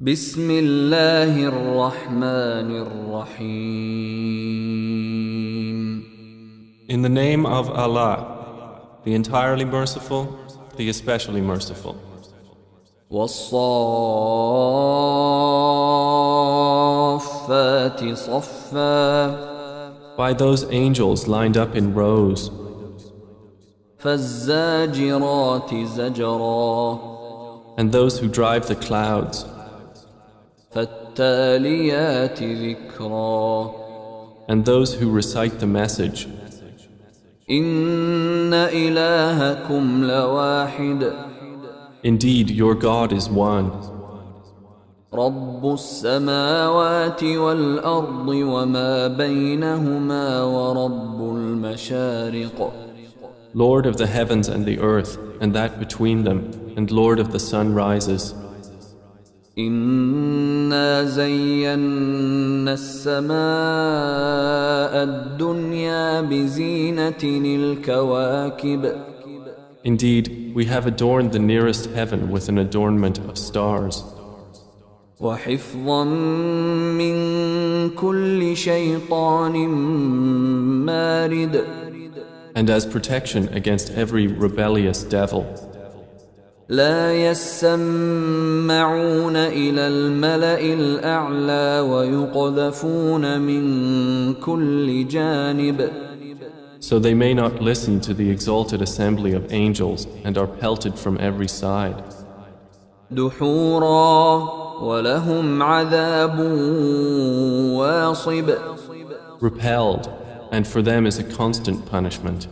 بسم الله الرحمن الرحيم. In the name of Allah, the entirely merciful, the especially merciful. والصافات صفا. By those angels lined up in rows. فالزاجرات زجرا. And those who drive the clouds. فالتاليات ذكرا. And those who recite the message. إن إلهكم لواحد. Indeed, your God is one. رب السماوات والأرض وما بينهما ورب المشارق. Lord of the heavens and the earth, and that between them, and Lord of the sunrises. إنا زينا السماء الدنيا بزينة الكواكب. Indeed, we have adorned the nearest heaven with an adornment of stars. وحفظا من كل شيطان مارد. And as protection against every rebellious devil. لا يسمعون إلى الملأ الأعلى ويقذفون من كل جانب. So they may not listen to the exalted assembly of angels and are pelted from every side. دحورا ولهم عذاب واصب. Repelled, and for them is a constant punishment.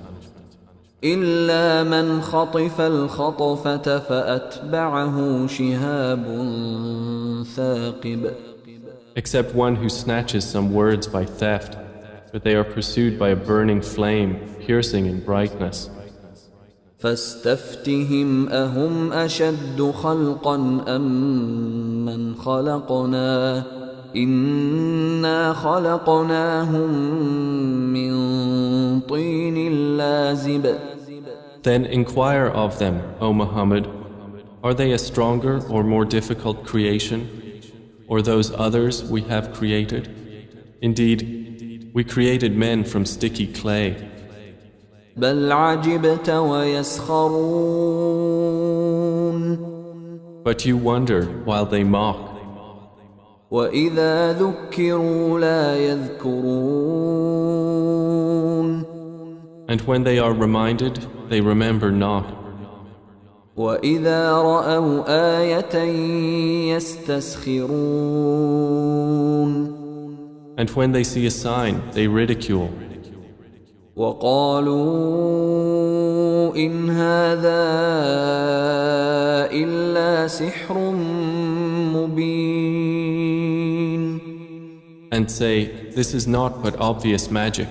إلا من خطف الخطفة فأتبعه شهاب ثاقب. Except one who snatches some words by theft, but they are pursued by a burning flame, piercing in brightness. فاستفتهم أهم أشد خلقا أم من خلقنا إنا خلقناهم من طين لازب. Then inquire of them, O Muhammad, are they a stronger or more difficult creation, or those others we have created? Indeed, we created men from sticky clay. بل عجبت ويسخرون. But you wonder while they mock. وإذا ذكروا لا يذكرون. And when they are reminded, they remember not. وإذا رأوا آية يستسخرون. And when they see a sign, they ridicule. وقالوا إن هذا إلا سحر مبين. And say, this is not but obvious magic.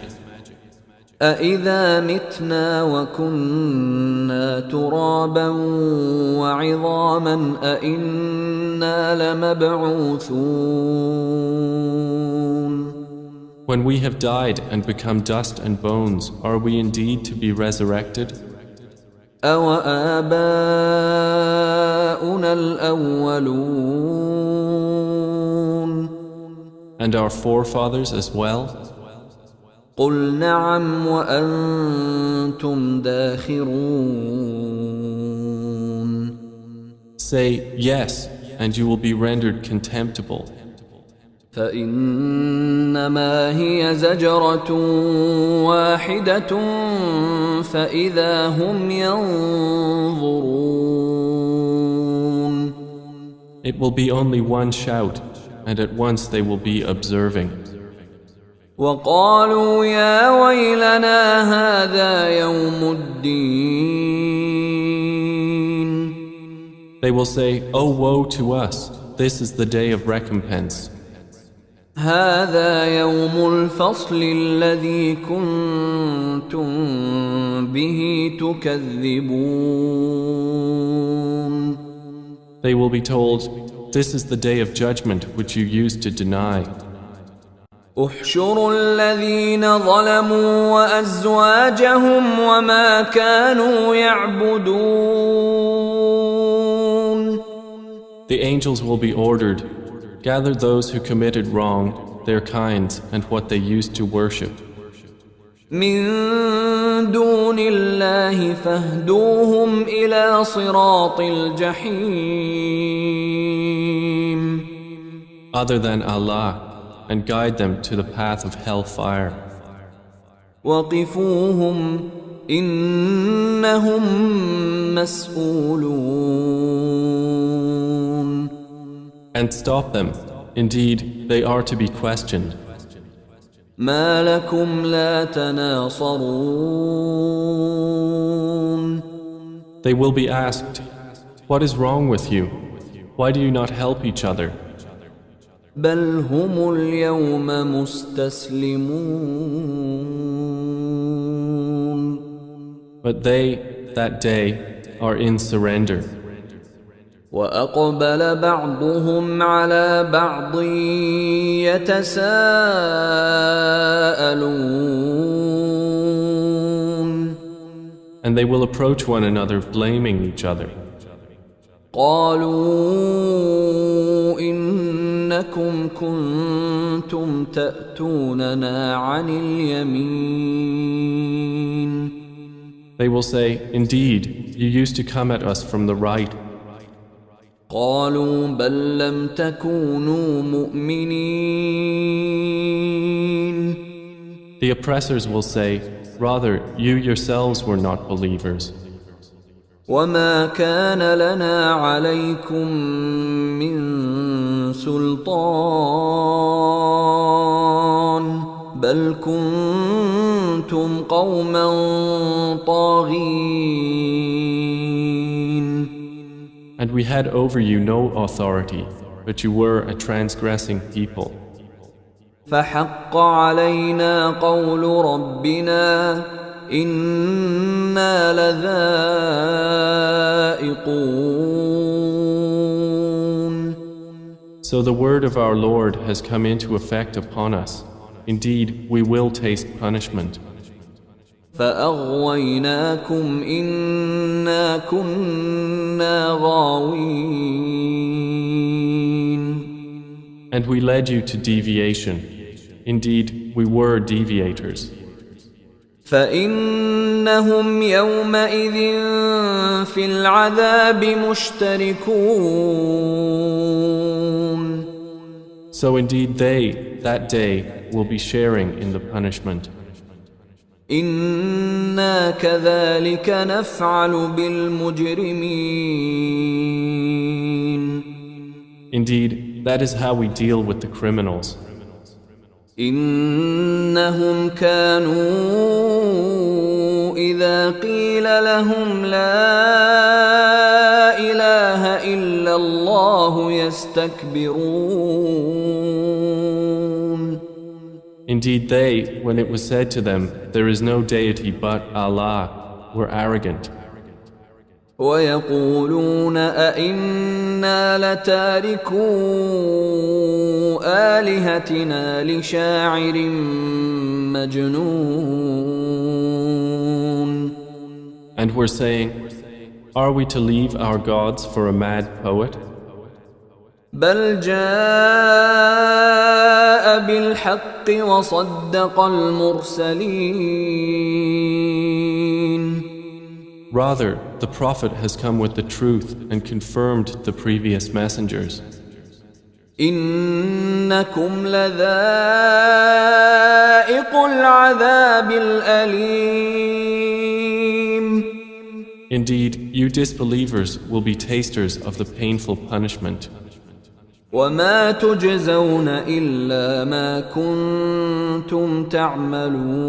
أإذا متنا وكنا ترابا وعظاما أإنا لمبعوثون. When we have died and become dust and bones, are we indeed to be resurrected? أَوَآبَاؤُنَا الْأَوَّلُونَ. And our forefathers as well? قُلْ نَعَمْ وَأَنْتُمْ دَاخِرُونَ. Say, yes, and you will be rendered contemptible. فإنما هي زجرة واحدة فإذا هم ينظرون. It will be only one shout, and at once they will be observing. وقالوا يا ويلنا هذا يوم الدين. They will say, oh woe to us, this is the day of recompense. هذا يوم الفصل الذي كنتم به تكذبون. They will be told, this is the day of judgment which you used to deny. احشروا الذين ظلموا وأزواجهم وما كانوا يعبدون. The angels will be ordered, gather those who committed wrong, their kinds, and what they used to worship. من دون الله فاهدوهم إلى صراط الجحيم. Other than Allah, and guide them to the path of hellfire. وقفوهم إنهم مسؤولون. And stop them. Indeed, they are to be questioned. ما لكم لا تناصرون. They will be asked, what is wrong with you? Why do you not help each other? بل هم اليوم مستسلمون. But they, that day, are in surrender. وأقبل بعضهم على بعض يتساءلون. And they will approach one another blaming each other. قالوا إنكم كنتم تأتوننا عن اليمين. They will say, indeed, you used to come at us from the right. قالوا بل لم تكونوا مؤمنين. The oppressors will say, rather, you yourselves were not believers. وما كان لنا عليكم من سلطان بل كنتم قوما طاغين. And we had over you no authority, but you were a transgressing people. فحق علينا قول ربنا إنا لذائقون. So the word of our Lord has come into effect upon us. Indeed, we will taste punishment. فأغويناكم إنا كنا غاوين. And we led you to deviation. Indeed, we were deviators. فإنهم يومئذ في العذاب مشتركون. So indeed they, that day, will be sharing in the punishment. إنا كذلك نفعل بالمجرمين. Indeed, that is how we deal with the criminals. إنهم كانوا إذا قيل لهم لا إله إلا الله يستكبرون. Indeed, they, when it was said to them, there is no deity but Allah, were arrogant. ويقولون أئنا لتاركو آلهتنا لشاعر مجنون. And were saying, are we to leave our gods for a mad poet? بل جاء بالحق وصدق المرسلين. Rather, the Prophet has come with the truth and confirmed the previous messengers. إنكم لذائق العذاب الأليم. Indeed, you disbelievers will be tasters of the painful punishment. وما تجزون إلا ما كنتم تعملون.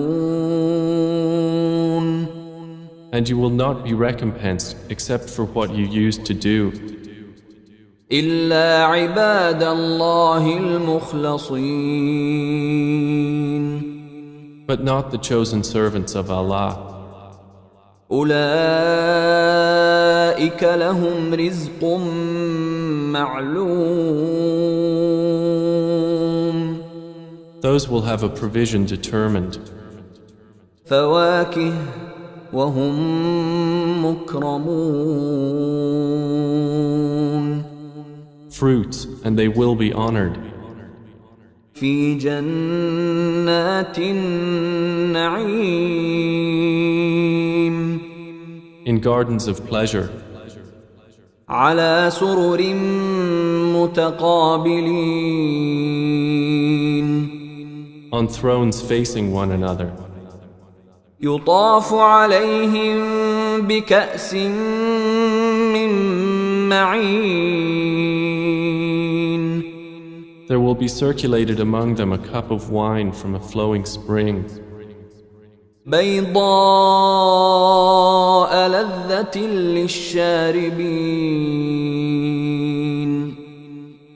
And you will not be recompensed except for what you used to do. إلا عباد الله المخلصين. But not the chosen servants of Allah. أولئك لهم رزق معلوم. Those will have a provision determined. فواكه وهم مكرمون. fruits, and they will be honored. في جنات النعيم In gardens of pleasure, على سرر متقابلين on thrones facing one another. يطاف عليهم بكأس من معين There will be circulated among them a cup of wine from a flowing spring, بيضاء لذة للشاربين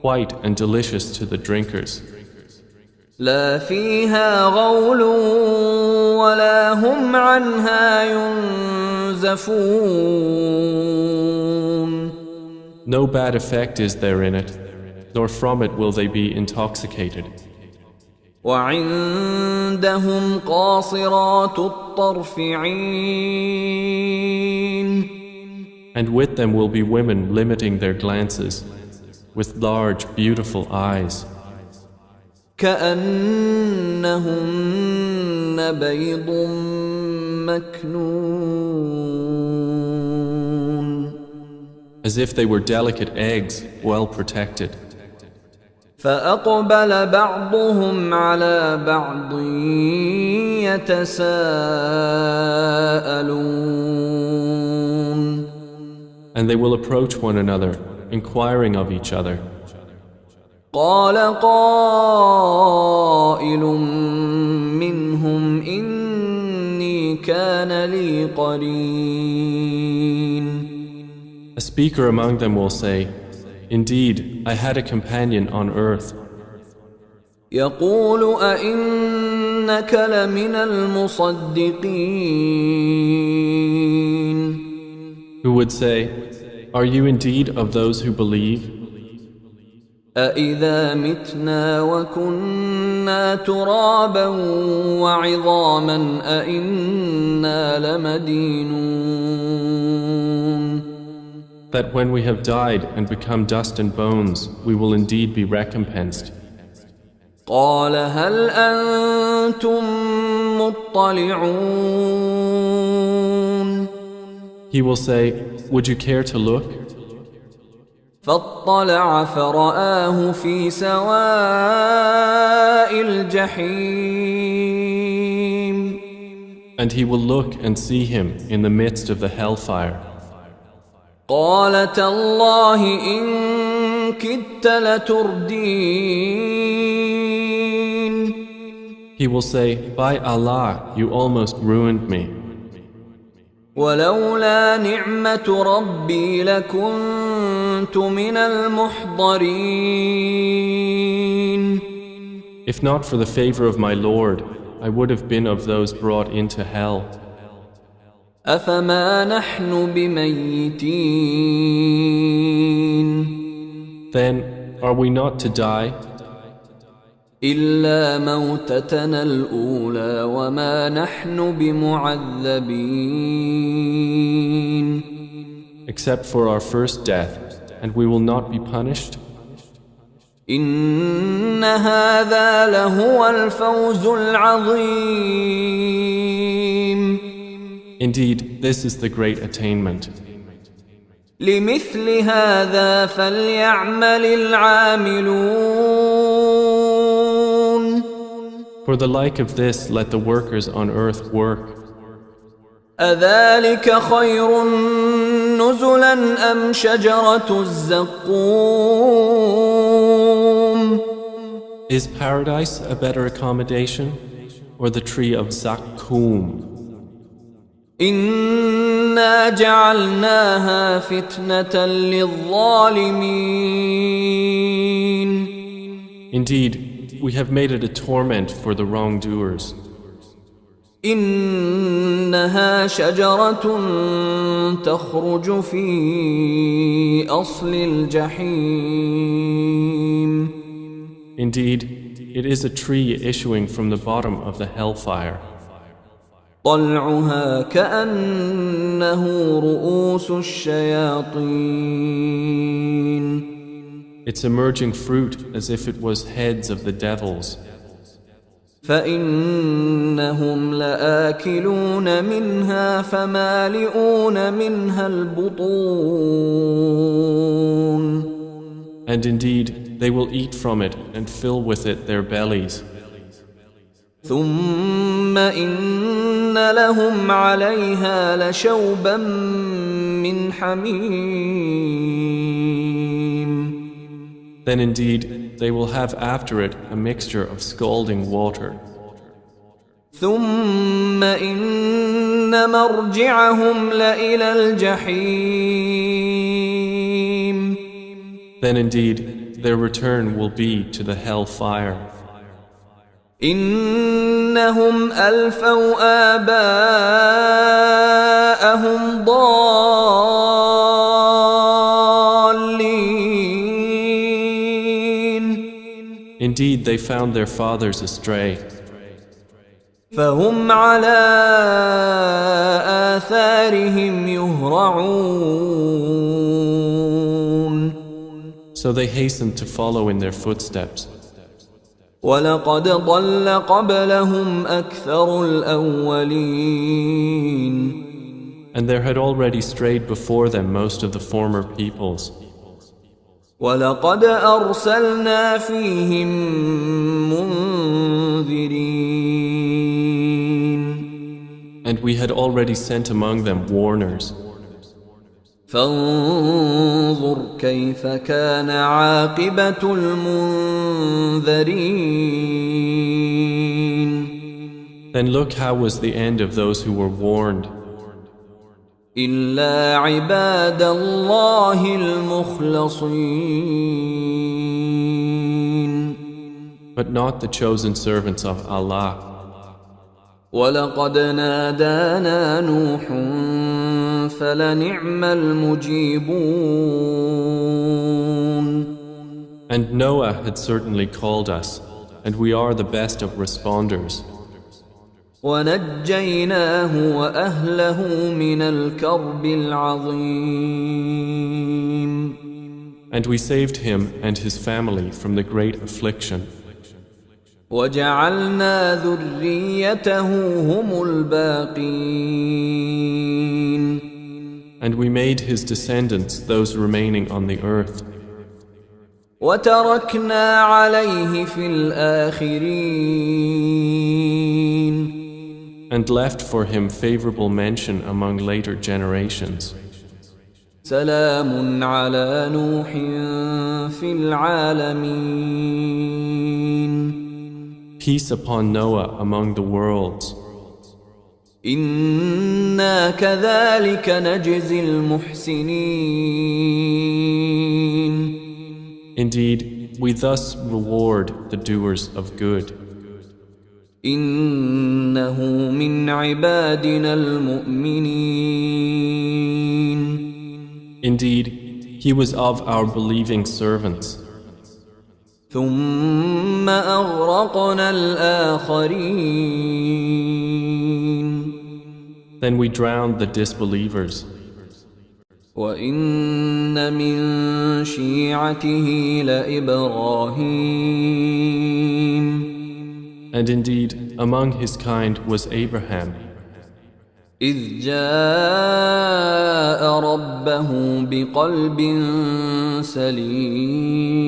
white and delicious to the drinkers. لا فيها غول ولا هم عنها ينزفون No bad effect is there in it, nor from it will they be intoxicated. وعندهم قاصرات الطرف عين And with them will be women limiting their glances, with large, beautiful eyes, كأنهن بيض مكنون as if they were delicate eggs, well protected. فأقبل بعضهم على بعض يتساءلون And they will approach one another, inquiring of each other. قال قائل منهم إني كان لي قرين A speaker among them will say, Indeed, I had a companion on earth, يقول أئنك لمن المصدقين who would say, Are you indeed of those who believe? أإذا متنا وكنا ترابا وعظاما أإنا لمدينون That when we have died and become dust and bones, we will indeed be recompensed. قال هل أنتم مطلعون He will say, Would you care to look? فاطلع فرآه في سواء الجحيم And he will look and see him in the midst of the hellfire. قال تالله إن كدت لتردين He will say, By Allah, you almost ruined me. ولولا نعمة ربي لكنت من المحضرين If not for the favor of my Lord, I would have been of those brought into hell. أفما نحن بميتين Then, are we not to die? إلا موتتنا الأولى وما نحن بمعذبين Except for our first death, and we will not be punished? إن هذا لهو الفوز العظيم Indeed, this is the great attainment. لمثل هذا فليعمل العاملون For the like of this, let the workers on earth work. أذلك خير نزلا أم شجرة الزقوم Is paradise a better accommodation, or the tree of Zakkum? إنا جعلناها فتنة للظالمين Indeed, we have made it a torment for the wrongdoers. إنها شجرة تخرج في أصل الجحيم Indeed, it is a tree issuing from the bottom of the hellfire. طلعها كأنه رؤوس الشياطين its emerging fruit as if it was heads of the devils. فإنهم لآكلون منها فمالئون منها البطون. And indeed, they will eat from it and fill with it their bellies. ثم إن لهم عليها لشوبا من حميم. Then indeed, they will have after it a mixture of scalding water. ثم إن مرجعهم لإلى الجحيم. Then indeed, their return will be to the hell fire. إنهم ألفوا آباءهم ضالين. Indeed, they found their fathers astray. فهم على آثارهم يهرعون. So they hastened to follow in their footsteps. ولقد ضل قبلهم أكثر الأولين. And there had already strayed before them most of the former peoples. ولقد أرسلنا فيهم منذرين. And we had already sent among them warners. فانظر كيف كان عاقبة المنذرين. Then look how was the end of those who were warned. إلا عباد الله المخلصين. But not the chosen servants of Allah. ولقد نادانا نوح فلنعم المجيبون. And Noah had certainly called us, and we are the best of responders. ونجيناه وأهله من الكرب العظيم. And we saved him and his family from the great affliction. وجعلنا ذريته هم الباقين. And we made his descendants those remaining on the earth. وتركنا عليه في الآخرين. And left for him favorable mention among later generations. سلام على نوح في العالمين. Peace upon Noah among the worlds. إنا كذلك نجزي المحسنين. Indeed, we thus reward the doers of good. إنه من عبادنا المؤمنين. Indeed, he was of our believing servants. ثم أغرقنا الآخرين. Then we drowned the disbelievers. وإن من شيعته لإبراهيم. And indeed, among his kind was Abraham. إذ جاء ربه بقلب سليم.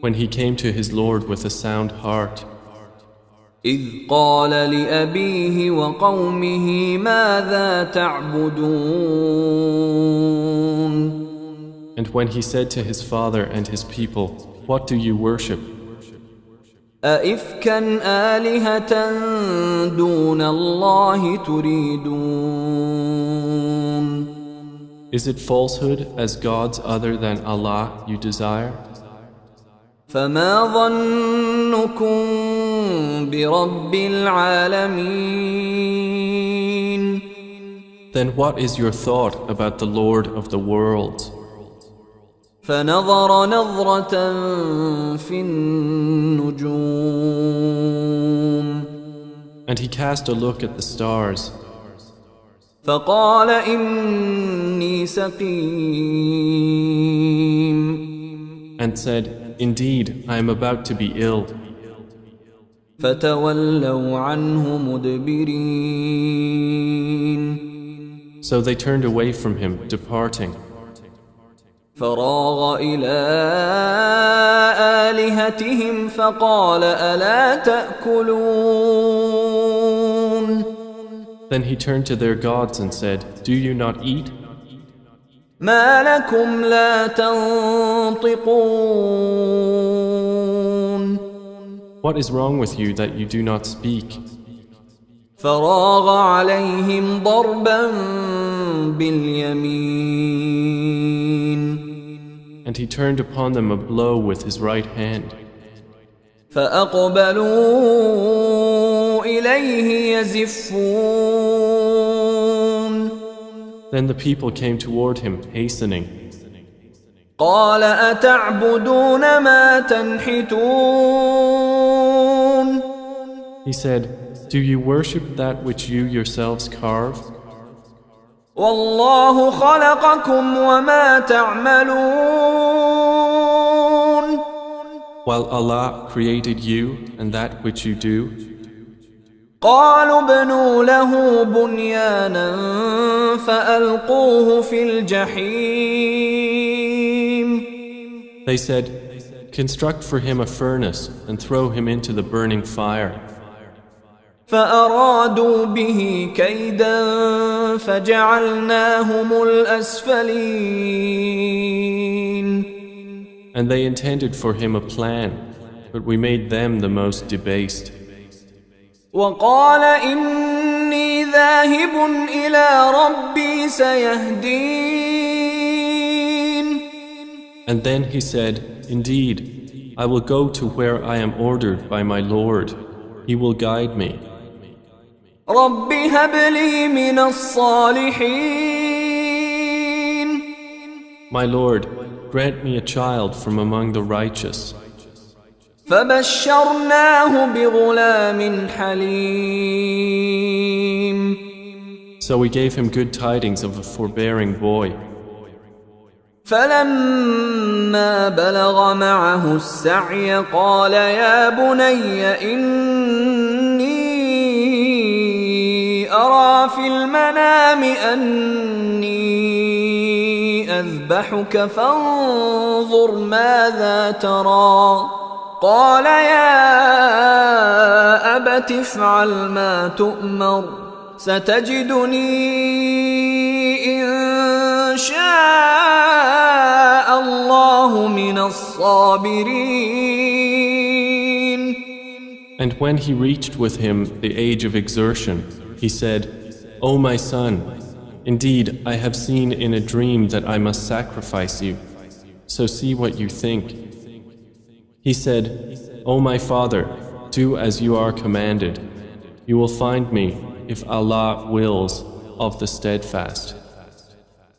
When he came to his Lord with a sound heart. إذ قال لأبيه وقومه ماذا تعبدون. And when he said to his father and his people, what do you worship? أئفكا آلهة دون الله تريدون. Is it falsehood as gods other than Allah you desire? فما ظنكم برب العالمين. Then what is your thought about the Lord of the worlds? فنظر نظرة في النجوم. And he cast a look at the stars. فقال إني سقيم and said, Indeed, I am about to be ill. فتولوا عنه مدبرين So they turned away from him, departing. فراغ إلى آلهتهم فقال ألا تأكلون Then he turned to their gods and said, Do you not eat? ما لكم لا تنطقون What is wrong with you that you do not speak? فراغ عليهم ضربا باليمين And he turned upon them a blow with his right hand. فأقبلوا إليه يزفون Then the people came toward him, hastening. قال أتعبدون ما تنحتون He said, Do you worship that which you yourselves carve? والله خلقكم وما تعملون While Allah created you and that which you do. قالوا ابنوا له بنيانا فألقوه في الجحيم They said, Construct for him a furnace and throw him into the burning fire. فأرادوا به كيدا فجعلناهم الأسفلين And they intended for him a plan, but we made them the most debased. وقال إني ذاهب إلى ربي سيهدين And then he said, Indeed, I will go to where I am ordered by my Lord. He will guide me. رب هب لي من الصالحين My Lord, grant me a child from among the righteous. فبشرناه بغلام حليم So we gave him good tidings of a forbearing boy. فلما بلغ معه السعي قال يا بني إني أرى في المنام أني أذبحك فانظر ماذا ترى قال يا أبت افعل ما تؤمر ستجدني إن شاء الله من الصابرين. And when he reached with him the age of exertion, he said, O my son, indeed I have seen in a dream that I must sacrifice you, so see what you think. He said, O my father, do as you are commanded. You will find me, if Allah wills, of the steadfast.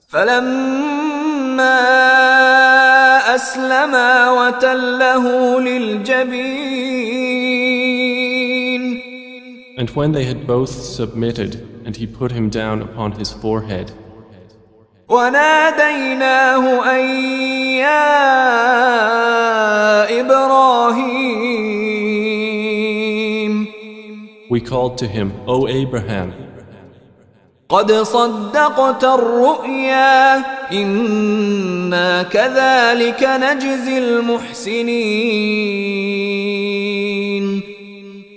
فلما أسلما وتله للجبين And when they had both submitted, and he put him down upon his forehead, وناديناه أن يا إبراهيم we called to him, O Abraham, قد صدقت الرؤيا إنا كذلك نجزي المحسنين.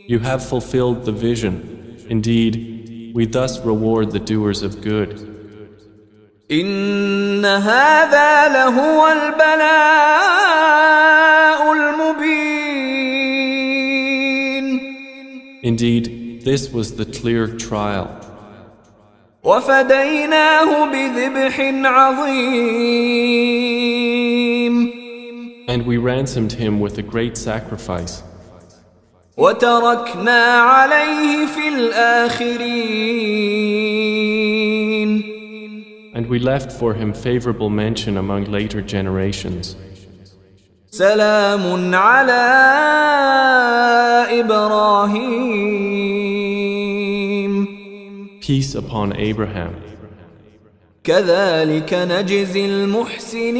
you have fulfilled the vision. Indeed, we thus reward the doers of good. إن هذا لهو البلاء المبين. Indeed, this was the clear trial. وفديناه بذبح عظيم. And we ransomed him with a great sacrifice. وتركنا عليه في الآخرين. And we left for him favorable mention among later generations. سلام على إبراهيم Peace upon Abraham. كذلك نجزي المحسنين.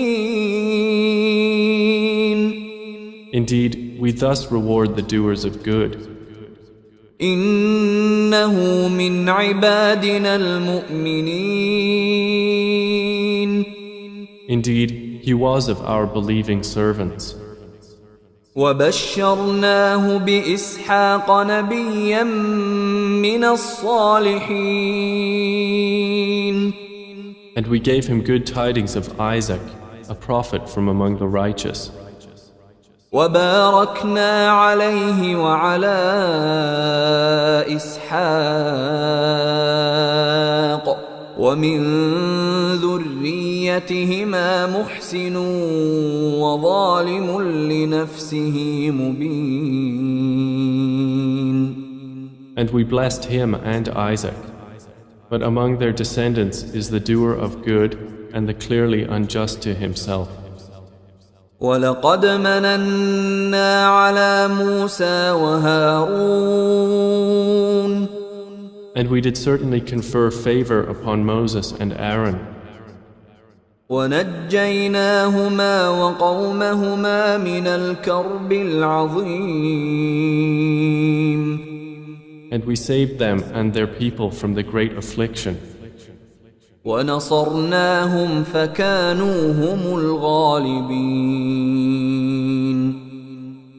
Indeed, we thus reward the doers of good. إنه من عبادنا المؤمنين. Indeed, he was of our believing servants. وبشرناه بإسحاق نبيا من الصالحين. And we gave him good tidings of Isaac, a prophet from among the righteous. وباركنا عليه وعلى إسحاق ومن ذريتهما محسن وظالم لنفسه مبين. And we blessed him and Isaac. But among their descendants is the doer of good and the clearly unjust to himself. وَلَقَدْ مَنَنَّا عَلَى مُوسَى وَهَارُونَ. And we did certainly confer favor upon Moses and Aaron. وَنَجَّيْنَاهُمَا وَقَوْمَهُمَا مِنَ الْكَرْبِ الْعَظِيمِ. And we saved them and their people from the great affliction. وَنَصَرْنَاهُمْ فَكَانُوا هُمُ الْغَالِبِينَ.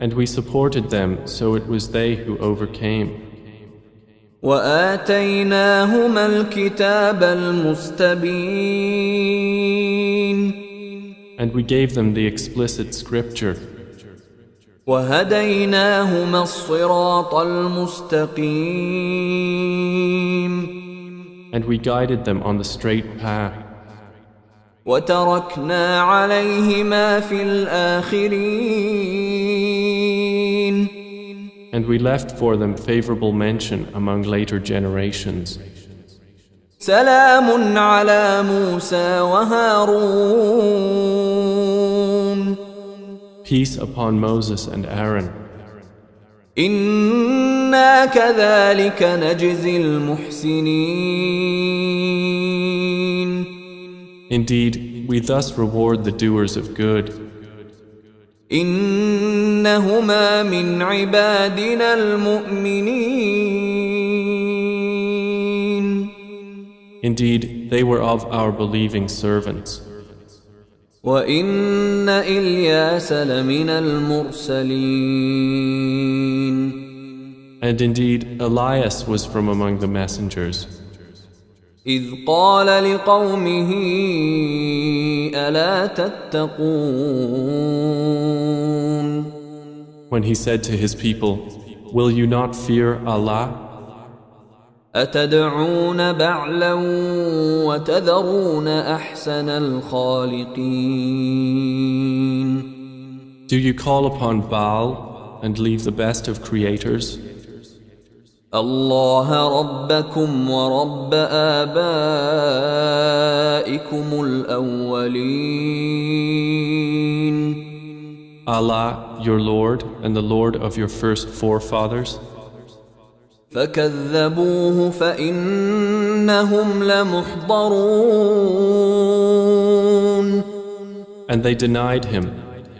And we supported them, so it was they who overcame. وَآتَيْنَاهُمَا الْكِتَابَ الْمُسْتَبِينَ. And we gave them the explicit scripture. وَهَدَيْنَاهُمَا الصِّرَاطَ الْمُسْتَقِيمَ. And we guided them on the straight path. وَتَرَكْنَا عَلَيْهِمَا فِي الْآخِرِينَ. And we left for them favorable mention among later generations. سَلَامٌ عَلَى مُوسَى وَهَارُونَ. Peace upon Moses and Aaron. إِنَّا كَذَلِكَ نَجْزِي الْمُحْسِنِينَ. Indeed, we thus reward the doers of good. إِنَّهُمَا مِنْ عِبَادِنَا الْمُؤْمِنِينَ. Indeed, they were of our believing servants. وَإِنَّ إِلْيَاسَ لَمِنَ الْمُرْسَلِينَ. And indeed, Elias was from among the messengers. إِذْ قَالَ لِقَوْمِهِ أَلَا تَتَّقُونَ. When he said to his people, "Will you not fear Allah? أَتَدْعُونَ بَعْلًا وَتَذَرُونَ أَحْسَنَ الْخَالِقِينَ. Do you call upon Baal and leave the best of creators? اللَّهَ رَبَّكُمْ وَرَبَّ آبَائِكُمُ الْأَوَّلِينَ. Allah, your Lord and the Lord of your first forefathers. فَكَذَّبُوهُ فَإِنَّهُمْ لَمُحْضَرُونَ. And they denied him,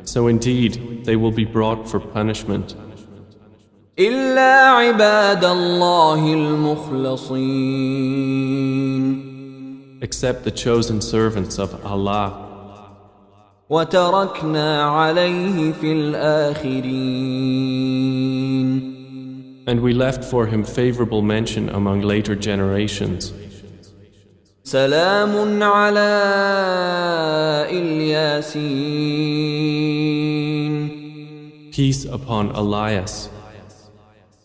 so indeed they will be brought for punishment. إِلَّا عِبَادَ اللَّهِ الْمُخْلَصِينَ. Except the chosen servants of Allah. وَتَرَكْنَا عَلَيْهِ فِي الْآخِرِينَ. And we left for him favorable mention among later generations. سَلَامٌ عَلَى الْيَاسِينَ. Peace upon Elias.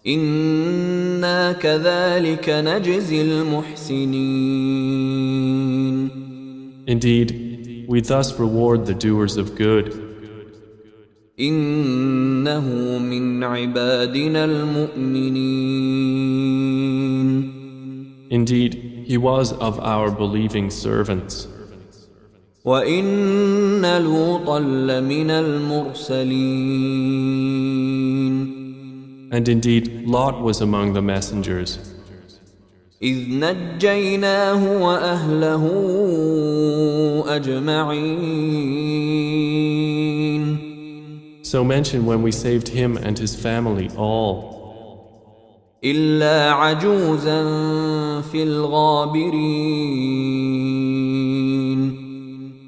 إِنَّا كَذَلِكَ نَجْزِي الْمُحْسِنِينَ. Indeed, we thus reward the doers of good. إِنَّهُ مِنْ عِبَادِنَا الْمُؤْمِنِينَ. Indeed, he was of our believing servants. وَإِنَّ لُوطًا لَمِنَ الْمُرْسَلِينَ. And indeed, Lot was among the messengers. إذ نجيناه وأهله أجمعين. So mention when we saved him and his family all, إلا عجوزا في الغابرين.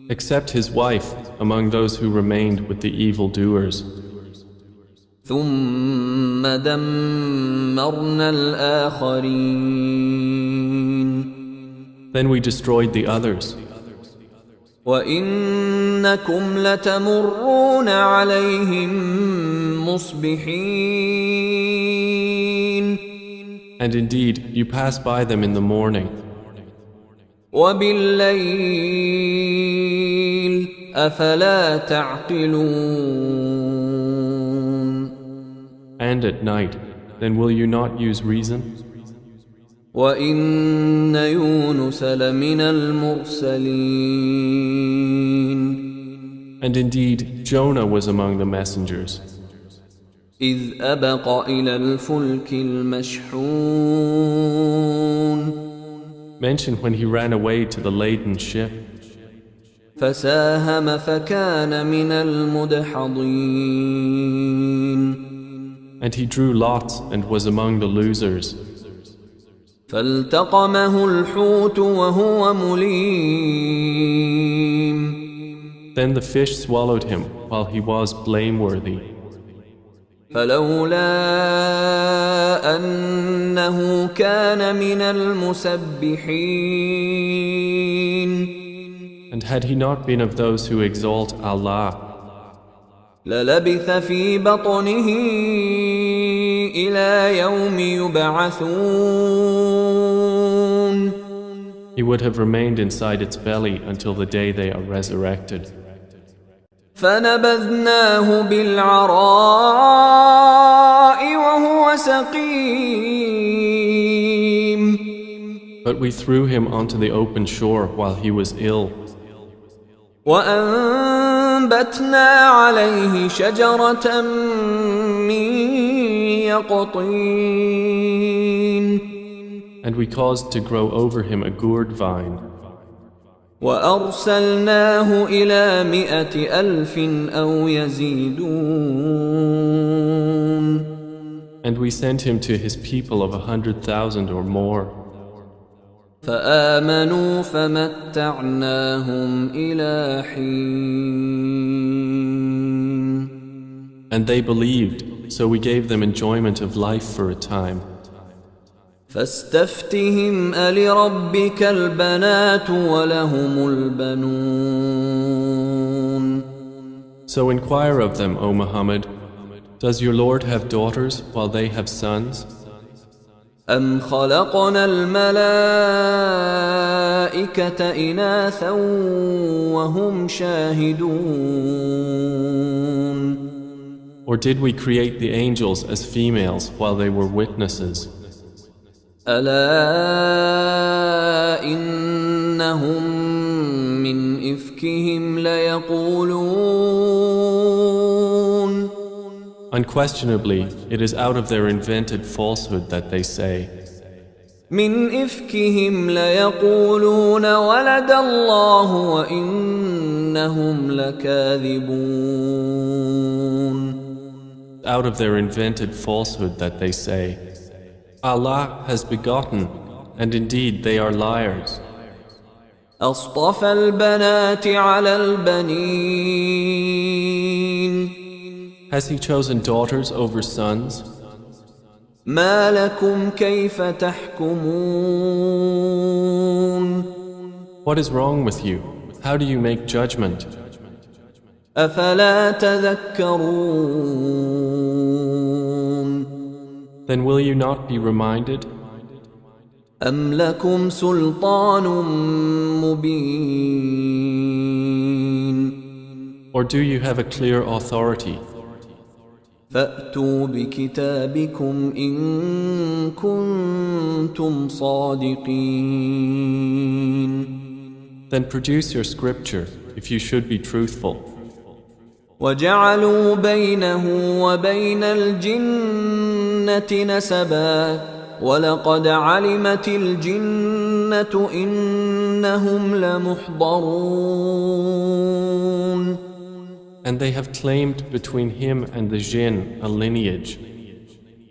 except his wife among those who remained with the evildoers. ثم دمرنا الآخرين. Then we destroyed the others. وإنكم لتمرون عليهم مصبحين. And indeed, you pass by them in the morning, وبالليل أفلا تعقلون. and at night. Then will you not use reason? وإن يونس لمن المرسلين. And indeed, Jonah was among the messengers, إذ أبق إلى الفلك المشحون. mentioned when he ran away to the laden ship, فساهم فكان من المدحضين. and he drew lots and was among the losers. فالتقمه الحوت وهو مليم. Then the fish swallowed him while he was blameworthy. فلولا أنه كان من المسبحين. And had he not been of those who exalt Allah, للبث في بطنه إلى يوم يبعثون. he would have remained inside its belly until the day they are resurrected. فنبذناه بالعراء وهو سقيم. But we threw him onto the open shore while he was ill, وأنبتنا عليه شجرة من يقطين. and we caused to grow over him a gourd vine, وأرسلناه إلى 100,000 أو يزيدون. and we sent him to his people of 100,000 or more. فآمنوا فمتعناهم إلى حين. And they believed, so we gave them enjoyment of life for a time. فاستفتهم ألربك البنات ولهم البنون. So inquire of them, O Muhammad, does your Lord have daughters while they have sons? أم خلقنا الملائكة إناثا وهم شاهدون. Or did we create the angels as females while they were witnesses? ألا إنهم من إفكهم ليقولون. Unquestionably, it is out of their invented falsehood that they say, من إفكهم ليقولون ولد الله وإنهم لكاذبون. out of their invented falsehood that they say, Allah has begotten, and indeed they are liars. أصطفى البنات على البنين. Has he chosen daughters over sons? ما لكم كيف تحكمون. What is wrong with you? How do you make judgment? أفلا تذكرون. Then will you not be reminded? أم لكم سلطان مبين. Or do you have a clear authority? فأتوا بكتابكم إن كنتم صادقين. Then produce your scripture if you should be truthful. وجعلوا بينه وبين الجنة نسبا وَلَقَدْ عَلِمَتِ الْجِنَّةُ إِنَّهُمْ لَمُحْضَرُونَ. And they have claimed between him and the jinn a lineage.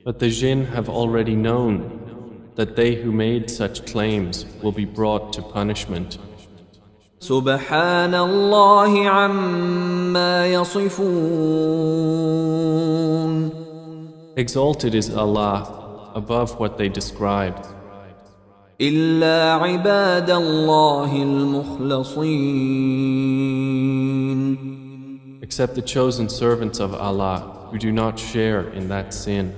But the jinn have already known that they who made such claims will be brought to punishment. سُبْحَانَ اللَّهِ عَمَّا يَصِفُونَ. Exalted is Allah above what they described. إِلَّا عِبَادَ اللَّهِ الْمُخْلَصِينَ. Except the chosen servants of Allah who do not share in that sin.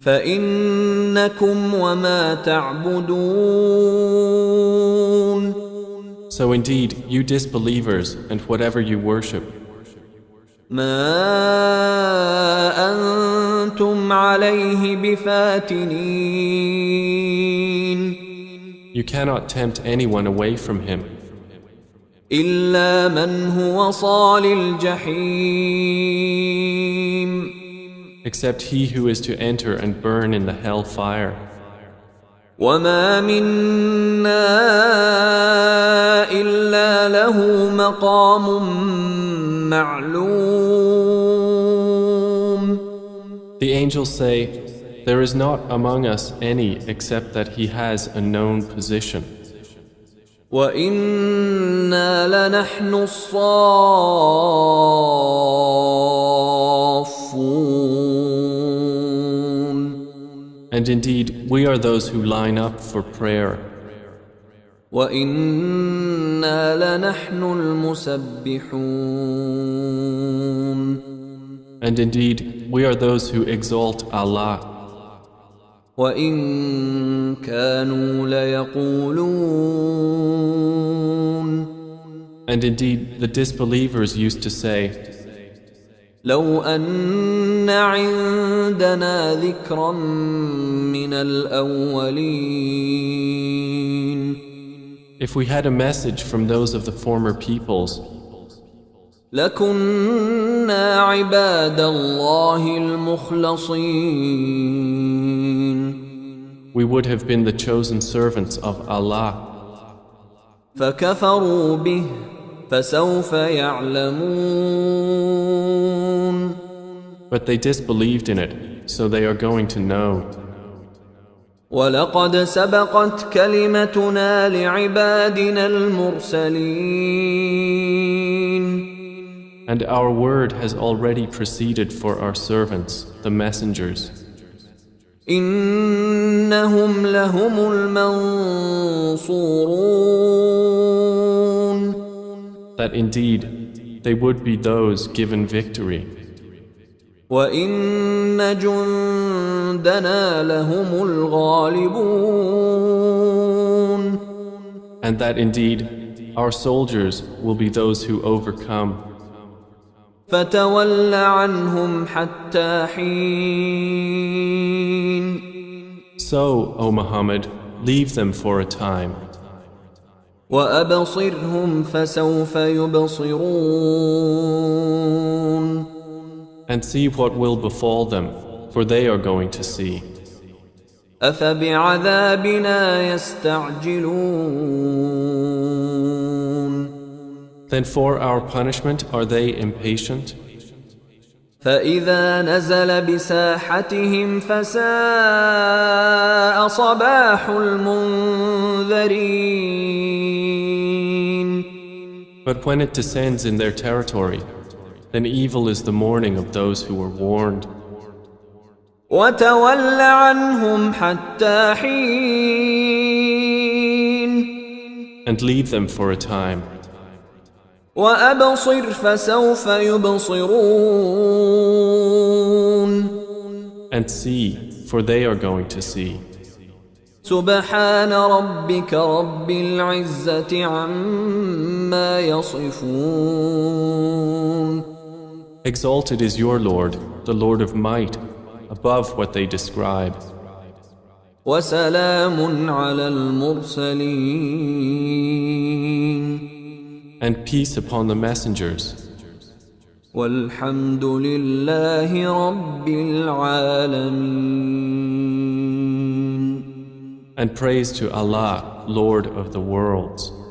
فَإِنَّكُمْ وَمَا تَعْبُدُونَ. So indeed, you disbelievers and whatever you worship, مَا أَنْتُمْ عَلَيْهِ بِفَاتِنِينَ. you cannot tempt anyone away from him, إِلَّا مَنْ هُوَ صَالِ الْجَحِيمِ. except he who is to enter and burn in the hell fire. وَمَا مِنَّا إِلَّا لَهُ مَقَامٌ مَعْلُومٌ. The angels say, there is not among us any except that he has a known position. وَإِنَّا لَنَحْنُ الصَّافُّونَ. And indeed, we are those who line up for prayer. وَإِنَّا لَنَحْنُ الْمُسَبِّحُونَ. And indeed, we are those who exalt Allah. وَإِن كَانُوا لَيَقُولُونَ. And indeed, the disbelievers used to say, لَوْ أَنَّ عِندَنَا ذِكْرًا مِّنَ الْأَوَّلِينَ. if we had a message from those of the former peoples, لَكُنَّا عِبَادَ اللَّهِ الْمُخْلَصِينَ. we would have been the chosen servants of Allah. فَكَفَرُوا بِهِ فَسَوْفَ يَعْلَمُونَ. But they disbelieved in it, so they are going to know. وَلَقَدْ سَبَقَتْ كَلِمَتُنَا لِعِبَادِنَا الْمُرْسَلِينَ. And our word has already proceeded for our servants, the messengers. إِنَّهُمْ لَهُمُ الْمَنْصُورُونَ. That indeed, they would be those given victory. وَإِنَّ جُنْدَنَا لَهُمُ الْغَالِبُونَ. And that indeed, our soldiers will be those who overcome. فَتَوَلَّ عَنْهُمْ حَتَّى حِينٍ. So, O Muhammad, leave them for a time. وَأَبْصِرْهُمْ فَسَوْفَ يُبْصِرُونَ. And see what will befall them, for they are going to see. أَفَبِعَذَابِنَا يَسْتَعْجِلُونَ. Then for our punishment are they impatient? فَإِذَا نَزَلَ بِسَاحَتِهِمْ فَسَاءَ صَبَاحُ الْمُنذَرِينَ. But when it descends in their territory, then evil is the morning of those who were warned. وَتَوَلَّ عَنْهُمْ حَتَّى حِينٍ. And leave them for a time. وَأَبْصِرْ فَسَوْفَ يُبْصِرُونَ. And see, for they are going to see. سُبْحَانَ رَبِّكَ رَبِّ الْعِزَّةِ عَمَّا يَصِفُونَ. Exalted is your Lord, the Lord of might, above what they describe. وَسَلَامٌ عَلَى الْمُرْسَلِينَ. And peace upon the messengers. وَالْحَمْدُ لِلَّهِ رَبِّ الْعَالَمِينَ. And praise to Allah, Lord of the worlds.